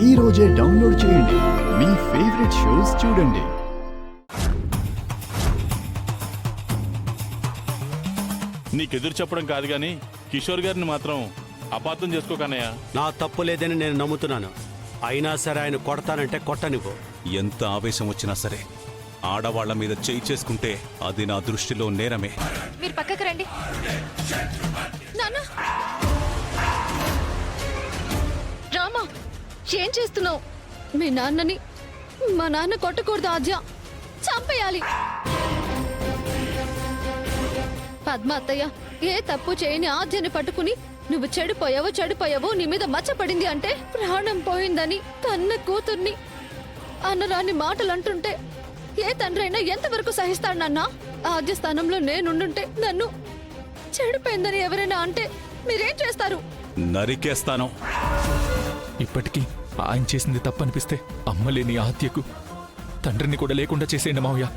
ఈ రోజే డౌన్లోడ్ చేయండి. మీ ఫేవరెట్ షోస్ చూడండి. నీకెదురు చెప్పడం కాదు గాని కిషోర్ గారిని మాత్రం అపార్థం చేసుకోకనయ్యా. నా తప్పు లేదని నేను నమ్ముతున్నాను. అయినా సరే ఆయన కొడతానంటే కొట్టనివ్వు. ఎంత ఆవేశం వచ్చినా సరే ఆడవాళ్ల మీద చేయి చేసుకుంటే అది నా దృష్టిలో నేరమే. మీరు పక్కకు రండి. నాన్న, రామా, ఏం చేస్తున్నావు? మీ నాన్నని మా నాన్న కొట్టకూడదు ఆద్య, చంపేయాలి. పద్మ అత్తయ్య ఏ తప్పు చేయని ఆద్యని పట్టుకుని నువ్వు చెడిపోయావు నీ మీద మచ్చపడింది అంటే ప్రాణం పోయిందని కన్న కూతుర్ని అన్నరాని మాటలు అంటుంటే ఏ తండ్రైనా ఎంతవరకు సహిస్తాడు నాన్న? ఆద్య స్థానంలో నేనుండుంటే నన్ను చెడిపోయిందని ఎవరైనా అంటే మీరేం చేస్తారు? నరికేస్తాను. ఇప్పటికీ ఆయన చేసింది తప్పనిపిస్తే అమ్మలేని ఆద్యకు తండ్రిని కూడా లేకుండా చేసేయండి మావయ్య.